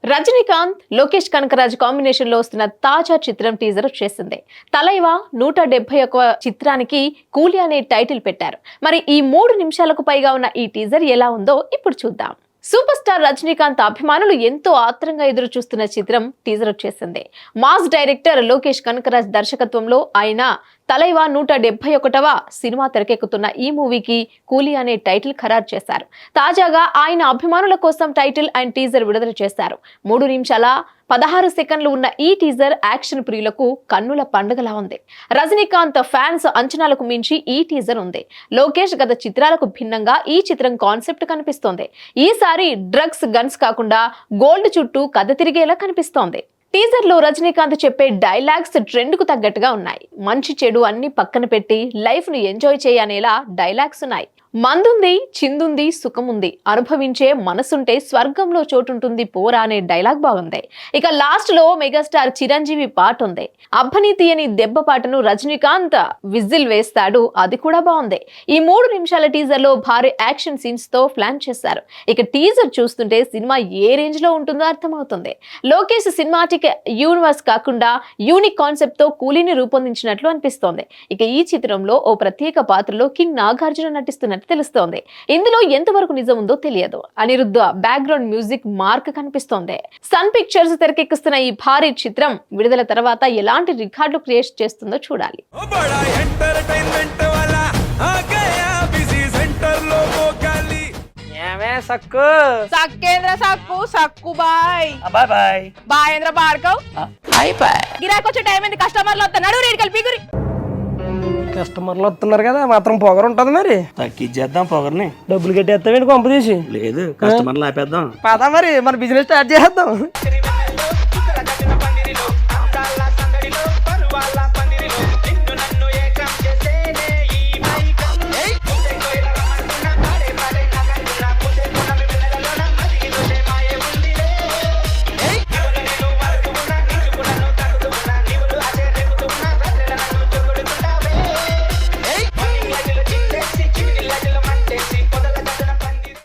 Rajinikanth, Lokesh Kanagaraj combination లో వస్తున్న తాజా చిత్రం టీజర్ వచ్చేసింది. తలైవా 171 చిత్రానికి కూలి అనే టైటిల్ పెట్టారు. మరి ఈ 3 నిమిషాలకు పైగా ఉన్న ఈ టీజర్ ఎలా ఉందో ఇప్పుడు చూద్దాం. సూపర్ స్టార్ రజనీకాంత్ అభిమానులు ఎంతో ఆత్రంగా ఎదురు చూస్తున్న చిత్రం టీజర్ వచ్చేసింది. మాస్ డైరెక్టర్ లోకేష్ కనకరాజ్ దర్శకత్వంలో ఆయన తలైవా 171వ సినిమా తెరకెక్కుతున్న ఈ మూవీకి కూలీ అనే టైటిల్ ఖరారు చేశారు. తాజాగా ఆయన అభిమానుల కోసం టైటిల్ అండ్ టీజర్ విడుదల చేశారు. 3 నిమిషాల 16 సెకండ్లు ఉన్న ఈ టీజర్ యాక్షన్ ప్రియులకు కన్నుల పండుగలా ఉంది. రజనీకాంత్ ఫ్యాన్స్ అంచనాలకు మించి ఈ టీజర్ ఉంది. లోకేష్ గత చిత్రాలకు భిన్నంగా ఈ చిత్రం కాన్సెప్ట్ కనిపిస్తోంది. ఈసారి డ్రగ్స్, గన్స్ కాకుండా గోల్డ్ చుట్టూ కథ తిరిగేలా కనిపిస్తోంది. టీజర్ లో రజనీకాంత్ చెప్పే డైలాగ్స్ ట్రెండ్ కు తగ్గట్టుగా ఉన్నాయి. మంచి చెడు అన్ని పక్కన పెట్టి లైఫ్ ను ఎంజాయ్ చేయనేలా డైలాగ్స్ ఉన్నాయి. మందుంది, చిందుంది, సుఖముంది, అనుభవించే మనసుంటే స్వర్గంలో చోటుంటుంది పోరా అనే డైలాగ్ బాగుంది. ఇక లాస్ట్ లో మెగాస్టార్ చిరంజీవి పాట ఉంది. అబ్బని తీయని దెబ్బ పాటను రజనీకాంత్ విజిల్ వేస్తాడు, అది కూడా బాగుంది. ఈ 3 నిమిషాల టీజర్ లో భారీ యాక్షన్ సీన్స్ తో ప్లాన్ చేశారు. ఇక టీజర్ చూస్తుంటే సినిమా ఏ రేంజ్ లో ఉంటుందో అర్థమవుతుంది. లోకేష్ సినిమాటిక్ యూనివర్స్ కాకుండా యూనిక్ కాన్సెప్ట్ తో కూలీని రూపొందించినట్లు అనిపిస్తోంది. ఇక ఈ చిత్రంలో ఓ ప్రత్యేక పాత్రలో కింగ్ నాగార్జున నటిస్తున్నట్టు తెలుస్తోంది. ఇందులో ఎంతవరకు నిజం ఉందో తెలియదు. అనిరుద్ధ బ్యాక్గ్రౌండ్ మ్యూజిక్ మార్క్ కనిపిస్తోంది. సన్ పిక్చర్స్ తెరకెక్కిస్తున్న ఈ భారీ చిత్రం విడుదల తర్వాత ఎలాంటి రికార్డులు క్రియేట్ చేస్తుందో చూడాలి. సక్కు సక్కేంద్ర సక్కు సక్కు బాయ్ బాయ్ బాయ్ బాయేంద్ర బార్కవ్ బాయ్ బాయ్. గిరాకొచ్చే టైం ఏంది? కస్టమర్లు వస్తున్నాడు, రేటు కలిపి గురి. కస్టమర్లు వస్తున్నారు కదా, మాత్రం పొగరు ఉంటది. మరి తగ్గించేద్దాం పొగర్ని. డబ్బులు కట్టేస్తావేంటి కొంప తీసి? లేదు, కస్టమర్లు ఆపేద్దాం. పదా మరి మన బిజినెస్ స్టార్ట్ చేద్దాం.